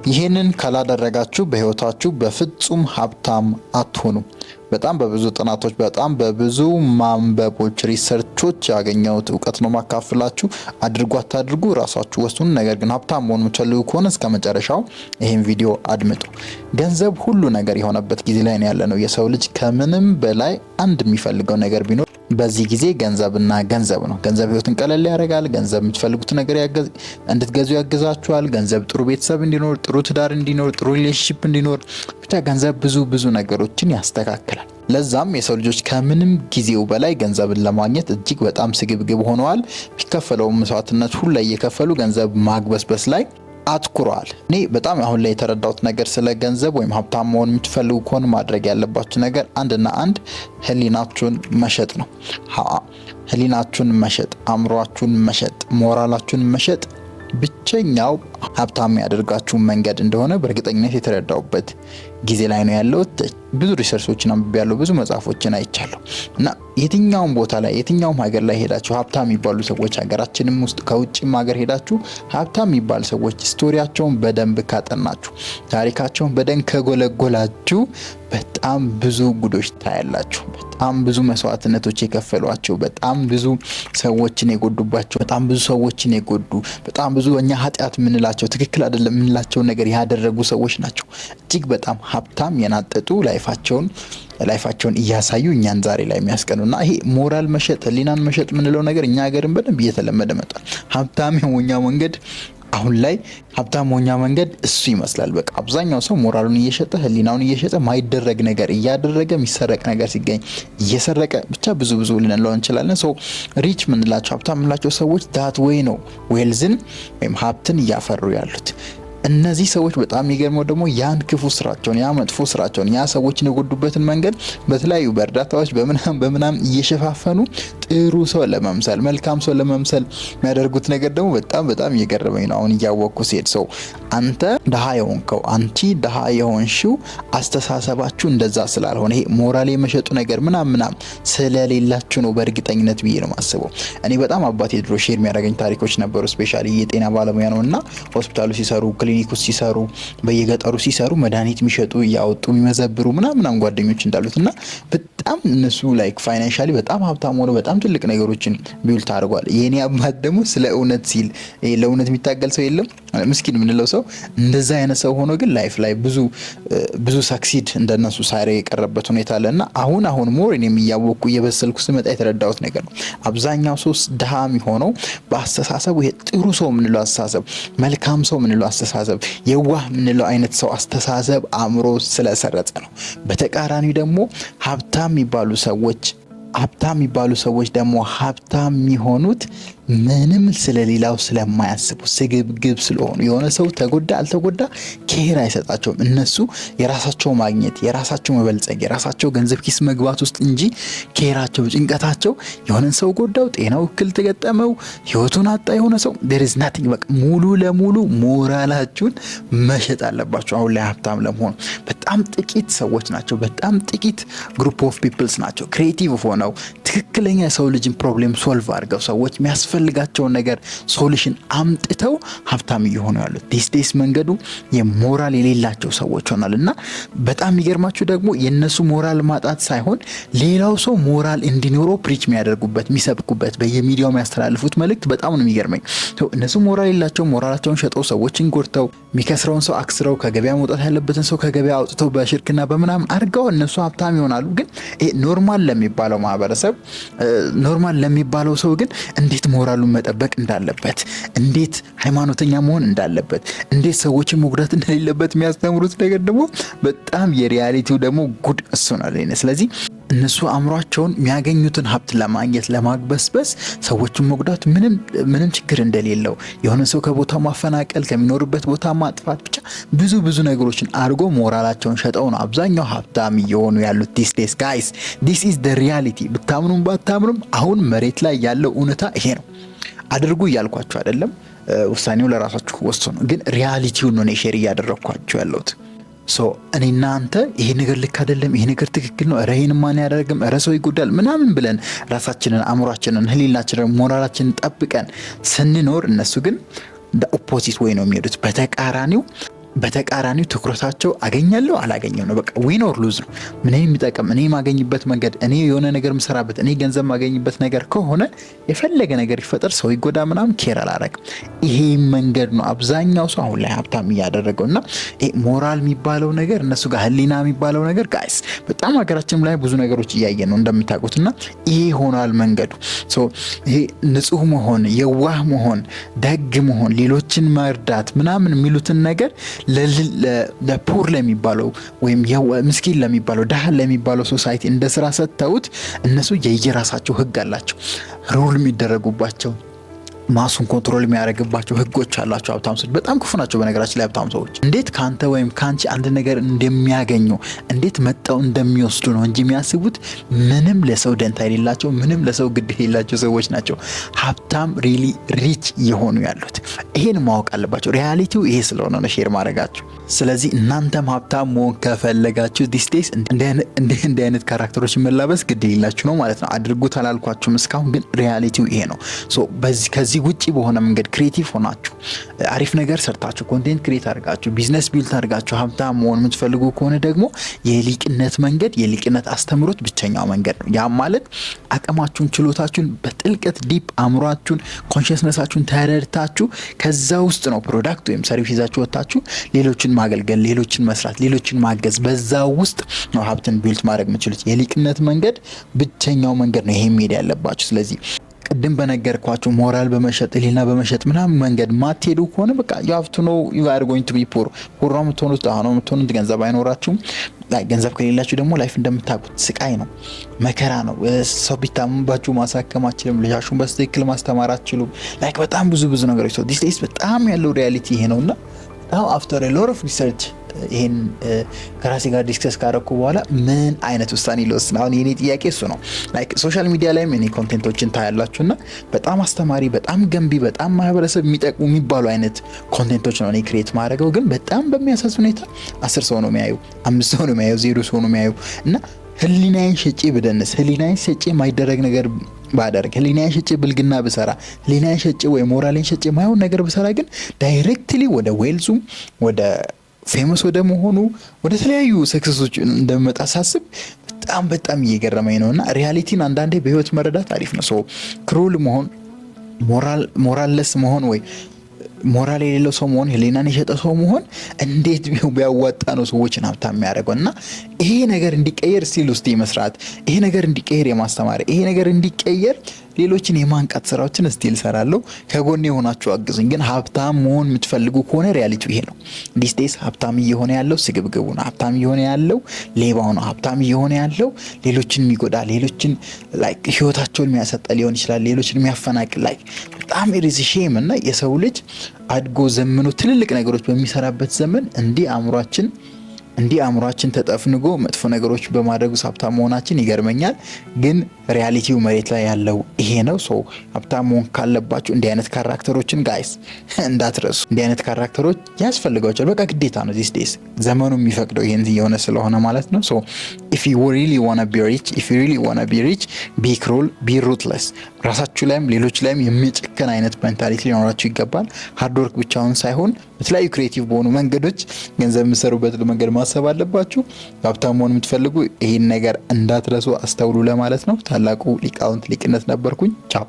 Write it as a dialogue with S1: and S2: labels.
S1: ይሄንን ካላደረጋችሁ በህይወታችሁ በፍጹም ሀብታም አትሆኑም። በጣም በብዙ ጥናቶች በጣም በብዙ ማንበቦች ሪሰርቾች ያገኘሁት እውቀት ነው ማካፈላችሁ። አድርጉ አታድርጉ ራሳችሁ ወስኑ። ነገር ግን ሀብታም መሆን የምትፈልጉ ከሆነ እስከ መጨረሻው ይሄን ቪዲዮ አድምጡ። ገንዘብ ሁሉ ነገር የሆነበት ጊዜ ላይ ነው ያለነው። የሰው ልጅ ከምንም በላይ አንድ የሚፈልገው ነገር ቢኖር በዚህ ጊዜ ገንዘብና ገንዘብ ነው። ገንዘብ ህይወትን ቀለል ያደርጋል። ገንዘብ የምትፈልጉት ነገር እንድትገዙ ያግዛችኋል። ገንዘብ ጥሩ ቤተሰብ እንዲኖር፣ ጥሩ ትዳር እንዲኖር፣ ጥሩ ሪሌሽንሺፕ እንዲኖር፣ ብቻ ገንዘብ ብዙ ነገሮችን ያስተካክላል። ለዛም የሰው ልጆች ከምንም ጊዜው በላይ ገንዘብን ለማግኘት እጅግ በጣም ስግብግብ ሆነዋል። ቢከፈለው መስዋዕትነት ሁሉ ላይ እየከፈሉ ገንዘብ ማግበስበስ ላይ አትኩረዋል። እኔ በጣም አሁን ላይ የተረዳሁት ነገር ስለ ገንዘብ ወይም ሀብታም መሆን የምትፈልጉ ከሆነ ማድረግ ያለባችሁ ነገር አንድና አንድ ህሊናችሁን መሸጥ ነው። ህሊናችሁን መሸጥ፣ አእምሯችሁን መሸጥ፣ ሞራላችሁን መሸጥ ብቸኛው ሀብታም ያደርጋችሁ መንገድ እንደሆነ በእርግጠኝነት የተረዳሁበት ጊዜ ላይ ነው ያለሁት። ብዙ ሪሰርቾችን አንብቤያለሁ፣ ብዙ መጽሐፎችን አይቻለሁ እና የትኛውም ቦታ ላይ የትኛውም ሀገር ላይ ሄዳችሁ ሀብታም የሚባሉ ሰዎች ሀገራችንም ውስጥ ከውጭም ሀገር ሄዳችሁ ሀብታም የሚባሉ ሰዎች ስቶሪያቸውን በደንብ ካጠናችሁ፣ ታሪካቸውን በደንብ ከጎለጎላችሁ በጣም ብዙ ጉዶች ታያላችሁ። በጣም ብዙ መስዋዕትነቶች የከፈሏቸው፣ በጣም ብዙ ሰዎችን የጎዱባቸው፣ በጣም ብዙ ሰዎችን የጎዱ፣ በጣም ብዙ እኛ ኃጢአት የምንላቸው ትክክል አይደለም የምንላቸው ነገር ያደረጉ ሰዎች ናቸው እጅግ በጣም ሀብታም የናጠጡ ላይፋቸውን እያሳዩ እኛን ዛሬ ላይ የሚያስቀኑና ይሄ ሞራል መሸጥ፣ ህሊናን መሸጥ የምንለው ነገር እኛ ሀገርን በደንብ እየተለመደ መጣል። ሀብታም የሆኛ መንገድ አሁን ላይ ሀብታም ሆኛ መንገድ እሱ ይመስላል። በቃ አብዛኛው ሰው ሞራሉን እየሸጠ ህሊናውን እየሸጠ ማይደረግ ነገር እያደረገ የሚሰረቅ ነገር ሲገኝ እየሰረቀ ብቻ ብዙ ልንለው እንችላለን። ሶ ሪች ምንላቸው ሀብታም ምንላቸው ሰዎች ዳት ወይ ነው ዌልዝን ወይም ሀብትን እያፈሩ ያሉት። እነዚህ ሰዎች በጣም የሚገርመው ደግሞ ያን ክፉ ስራቸውን ያ መጥፎ ስራቸውን ያ ሰዎችን የጎዱበትን መንገድ በተለያዩ በእርዳታዎች በምናም እየሸፋፈኑ ጥሩ ሰው ለመምሰል መልካም ሰው ለመምሰል የሚያደርጉት ነገር ደግሞ በጣም እየገረመኝ ነው አሁን እያወቅኩ ሲሄድ። ሰው አንተ ድሃ የሆንከው አንቺ ድሃ የሆንሽው አስተሳሰባችሁ እንደዛ ስላልሆነ ይሄ ሞራል የመሸጡ ነገር ምናም ስለሌላችሁ ነው በእርግጠኝነት ብዬ ነው ማስበው። እኔ በጣም አባቴ ድሮ ሼር የሚያደርገኝ ታሪኮች ነበሩ። ስፔሻሊ የጤና ባለሙያ ነውና ሆስፒታሉ ሲሰሩ ክሊኒክ ውስጥ ሲሰሩ በየገጠሩ ሲሰሩ መድኃኒት የሚሸጡ ያወጡ የሚመዘብሩ ምናምን ጓደኞች እንዳሉትና በጣም እነሱ ላይክ ፋይናንሻሊ በጣም ሀብታም ሆነው በጣም ትልቅ ነገሮችን ቢውልት አድርጓል። የኔ አባት ደግሞ ስለ እውነት ሲል ለእውነት የሚታገል ሰው የለም ምስኪን የምንለው ሰው እንደዛ አይነት ሰው ሆኖ ግን ላይፍ ላይ ብዙ ሳክሲድ እንደነሱ ሳይረ የቀረበት ሁኔታ አለና አሁን ሞር እኔም እያወቅኩ እየበሰልኩ ስመጣ የተረዳሁት ነገር ነው። አብዛኛው ሰው ድሃ የሚሆነው በአስተሳሰቡ ይሄ ጥሩ ሰው የምንለው አስተሳሰብ፣ መልካም ሰው የምንለው አስተሳሰብ፣ የዋህ የምንለው አይነት ሰው አስተሳሰብ አእምሮ ስለሰረጸ ነው። በተቃራኒ ደግሞ ሀብታም የሚባሉ ሰዎች ደግሞ ሀብታም የሚሆኑት ምንም ስለሌላው ስለማያስቡ ስግብግብ ስለሆኑ የሆነ ሰው ተጎዳ አልተጎዳ ኬር አይሰጣቸውም። እነሱ የራሳቸው ማግኘት፣ የራሳቸው መበልጸግ፣ የራሳቸው ገንዘብ ኪስ መግባት ውስጥ እንጂ ኬራቸው ጭንቀታቸው የሆነን ሰው ጎዳው፣ ጤናው እክል ተገጠመው፣ ህይወቱን አጣ የሆነ ሰው there is nothing። በቃ ሙሉ ለሙሉ ሞራላችሁን መሸጥ አለባችሁ። አሁን ላይ ሀብታም ለመሆን በጣም ጥቂት ሰዎች ናቸው፣ በጣም ጥቂት ግሩፕ ኦፍ ፒፕልስ ናቸው ክሬቲቭ ሆነው ትክክለኛ የሰው ልጅን ፕሮብሌም ሶልቭ አድርገው ሰዎች የሚያስፈልጋቸውን ነገር ሶሉሽን አምጥተው ሀብታም እየሆኑ ያሉት። ዲስ መንገዱ የሞራል የሌላቸው ሰዎች ሆናልና በጣም የሚገርማችሁ ደግሞ የነሱ ሞራል ማጣት ሳይሆን ሌላው ሰው ሞራል እንዲኖረው ፕሪች የሚያደርጉበት የሚሰብኩበት በየሚዲያው የሚያስተላልፉት መልእክት በጣም ነው የሚገርመኝ። እነሱ ሞራል የሌላቸው ሞራላቸውን ሸጠው ሰዎችን ጎድተው የሚከስረውን ሰው አክስረው ከገበያ መውጣት ያለበትን ሰው ከገበያ አውጥተው በሽርክና በምናምን አድርገው እነሱ ሀብታም ይሆናሉ። ግን ይሄ ኖርማል ለሚባለው ማህበረሰብ ኖርማል ለሚባለው ሰው ግን እንዴት ሞራሉን መጠበቅ እንዳለበት፣ እንዴት ሃይማኖተኛ መሆን እንዳለበት፣ እንዴት ሰዎችን መጉዳት እንደሌለበት የሚያስተምሩት ነገር ደግሞ በጣም የሪያሊቲው ደግሞ ጉድ እሱ ነው። ስለዚህ እነሱ አእምሯቸውን የሚያገኙትን ሀብት ለማግኘት ለማግበስበስ ሰዎችን መጉዳት ምንም ችግር እንደሌለው የሆነ ሰው ከቦታው ማፈናቀል ከሚኖርበት ቦታ ማጥፋት ብቻ ብዙ ነገሮችን አድርጎ ሞራላቸውን ሸጠው ነው አብዛኛው ሀብታም እየሆኑ ያሉት። ዲስ ጋይስ ዲስ ኢዝ ዘ ሪያሊቲ። ብታምኑም ባታምኑም አሁን መሬት ላይ ያለው እውነታ ይሄ ነው። አድርጉ እያልኳችሁ አይደለም፣ ውሳኔው ለራሳችሁ ወስኑ። ግን ሪያሊቲውን ነው ሼር እያደረኳችሁ ያለሁት። እኔና አንተ ይሄ ነገር ልክ አይደለም፣ ይሄ ነገር ትክክል ነው፣ ረሄን ማን ያደርግም፣ ረሰው ይጎዳል ምናምን ብለን ራሳችንን አእምሯችንን ህሊናችንን ሞራላችንን ጠብቀን ስንኖር እነሱ ግን ኦፖዚት ወይ ነው የሚሄዱት። በተቃራኒው በተቃራኒው ትኩረታቸው አገኛለሁ አላገኘው ነው። በቃ ዊን ኦር ሉዝ ነው። ምን የሚጠቅም እኔ ማገኝበት መንገድ እኔ የሆነ ነገር ምሰራበት እኔ ገንዘብ ማገኝበት ነገር ከሆነ የፈለገ ነገር ይፈጠር ሰው ይጎዳ ምናምን ኬር አላረግም። ይሄ መንገድ ነው አብዛኛው ሰው አሁን ላይ ሀብታም እያደረገው እና ሞራል የሚባለው ነገር እነሱ ጋር ህሊና የሚባለው ነገር ጋይስ በጣም ሀገራችን ላይ ብዙ ነገሮች እያየን ነው እንደምታውቁት እና ይሄ ሆኗል መንገዱ። ይሄ ንጹህ መሆን የዋህ መሆን ደግ መሆን ሌሎችን መርዳት ምናምን የሚሉትን ነገር ለፖር ለሚባለው ወይም ምስኪን ለሚባለው ድሃ ለሚባለው ሶሳይቲ እንደ ስራ ሰጥተውት እነሱ የየራሳቸው ህግ አላቸው ሩል የሚደረጉባቸው ማሱን ኮንትሮል የሚያደርግባቸው ህጎች አላቸው። ሀብታም ሰዎች በጣም ክፉ ናቸው። በነገራችን ላይ ሀብታም ሰዎች እንዴት ካንተ ወይም ካንቺ አንድ ነገር እንደሚያገኙ እንዴት መጣው እንደሚወስዱ ነው እንጂ የሚያስቡት ምንም ለሰው ደንታ የሌላቸው ምንም ለሰው ግድ የሌላቸው ሰዎች ናቸው ሀብታም ሪሊ ሪች የሆኑ ያሉት። ይሄን ማወቅ አለባቸው። ሪያሊቲው ይሄ ስለሆነ ነው ሼር ማድረጋቸው። ስለዚህ እናንተም ሀብታም መሆን ከፈለጋችሁ ዲስ ዴይስ እንደ አይነት ካራክተሮች መላበስ ግድ የሌላችሁ ነው ማለት ነው። አድርጉት አላልኳችሁም እስካሁን፣ ግን ሪያሊቲው ይሄ ነው። ከዚህ ውጪ በሆነ መንገድ ክሬቲቭ ሆናችሁ አሪፍ ነገር ሰርታችሁ ኮንቴንት ክሬት አድርጋችሁ ቢዝነስ ቢልድ አድርጋችሁ ሀብታም መሆን የምትፈልጉ ከሆነ ደግሞ የሊቅነት መንገድ የሊቅነት አስተምሮት ብቸኛው መንገድ ነው። ያ ማለት አቅማችሁን ችሎታችሁን በጥልቀት ዲፕ አእምሯችሁን ኮንሽስነሳችሁን ተረድታችሁ ከዛ ውስጥ ነው ፕሮዳክት ወይም ሰርቪስ ይዛችሁ ወጣችሁ ሌሎችን ማገልገል ሌሎችን መስራት ሌሎችን ማገዝ በዛ ውስጥ ነው ሀብትን ቢልድ ማድረግ የምትችሉት። የሊቅነት መንገድ ብቸኛው መንገድ ነው ይሄ ሜዳ ያለባችሁ። ስለዚህ ቅድም በነገርኳችሁ ሞራል በመሸጥ ህሊና በመሸጥ ምናምን መንገድ ማትሄዱ ከሆነ በቃ you have to know you are going to be poor ነው የምትሆኑት። አሁን የምትሆኑት ገንዘብ አይኖራችሁም። ገንዘብ ከሌላችሁ ደግሞ ላይፍ እንደምታውቁት ስቃይ ነው፣ መከራ ነው። ሰው ቢታመምባችሁ ማሳከም አትችሉም። ልጃችሁን በትክክል ማስተማር አትችሉም። ላይክ በጣም ብዙ ነገሮች ዲስ ዴይስ በጣም ያለው ሪያሊቲ ይሄ ነውና በጣም አፍተር ኤ ሎት ኦፍ ሪሰርች ይሄን ከራሴ ጋር ዲስከስ ካረኩ በኋላ ምን አይነት ውሳኔ ልወስን። አሁን የኔ ጥያቄ እሱ ነው። ላይክ ሶሻል ሚዲያ ላይ እኔ ኮንቴንቶችን ታያላችሁና በጣም አስተማሪ በጣም ገንቢ በጣም ማህበረሰብ የሚጠቅሙ የሚባሉ አይነት ኮንቴንቶች ነው እኔ ክሬት ማድረገው። ግን በጣም በሚያሳዝን ሁኔታ 10 ሰው ነው የሚያዩ፣ 5 ሰው ነው የሚያዩ፣ 0 ሰው ነው የሚያዩ እና ህሊናዬን ሸጬ ብደንስ ህሊናዬን ሸጬ የማይደረግ ነገር ባደርግ ህሊናዬን ሸጬ ብልግና ብሰራ ህሊናዬን ሸጬ ወይ ሞራሌን ሸጬ ማይሆን ነገር ብሰራ ግን ዳይሬክትሊ ወደ ዌልዙም ወደ ፌመስ ወደ መሆኑ ወደ ተለያዩ ሰክሰሶች እንደመጣ ሳስብ በጣም እየገረመኝ ነውና ሪያሊቲን አንዳንዴ በህይወት መረዳት አሪፍ ነው። ሶ ክሩል መሆን ሞራልለስ መሆን ወይ ሞራል የሌለው ሰው መሆን ህሊናን የሸጠ ሰው መሆን እንዴት ቢያዋጣ ነው ሰዎችን ሀብታም የሚያደርገው? እና ይሄ ነገር እንዲቀየር ስቲል ውስጥ መስራት ይሄ ነገር እንዲቀየር የማስተማር ይሄ ነገር እንዲቀየር ሌሎችን የማንቃት ስራዎችን ስቲል ሰራለሁ። ከጎኔ የሆናችሁ አግዙኝ። ግን ሀብታም መሆን የምትፈልጉ ከሆነ ሪያሊቲው ይሄ ነው። ዲስ ዴይስ ሀብታም እየሆነ ያለው ስግብግቡ ነው። ሀብታም እየሆነ ያለው ሌባው ነው። ሀብታም እየሆነ ያለው ሌሎችን የሚጎዳ ሌሎችን ላይክ ህይወታቸውን የሚያሰጠ ሊሆን ይችላል። ሌሎችን የሚያፈናቅል ላይክ በጣም ኢዝ ሼም እና የሰው ልጅ አድጎ ዘመኑ ትልልቅ ነገሮች በሚሰራበት ዘመን እንዲህ አእምሯችን ተጠፍንጎ መጥፎ ነገሮች በማድረግ ሀብታም መሆናችን ይገርመኛል። ግን ሪያሊቲው መሬት ላይ ያለው ይሄ ነው። ሶ ሀብታም መሆን ካለባችሁ እንዲህ አይነት ካራክተሮችን ጋይስ እንዳትረሱ። እንዲህ አይነት ካራክተሮች ያስፈልጋቸዋል። በቃ ግዴታ ነው። ዲስ ዴይስ ዘመኑ የሚፈቅደው ይሄን የሆነ ስለሆነ ማለት ነው። ሶ if you really want to be rich be cruel be ruthless። ራሳችሁ ላይም ሌሎች ላይም የሚጨክን አይነት ሜንታሊቲ ሊኖራችሁ ይገባል። ሃርድ ወርክ ብቻውን ሳይሆን በተለያዩ ክሬቲቭ በሆኑ መንገዶች ገንዘብ የምትሰሩበት መንገድ ማሰብ አለባችሁ። ሀብታም መሆን የምትፈልጉ ይሄን ነገር እንዳትረሱ አስተውሉ ለማለት ነው። ታላቁ ሊቃውንት ሊቅነት ነበርኩኝ። ቻው።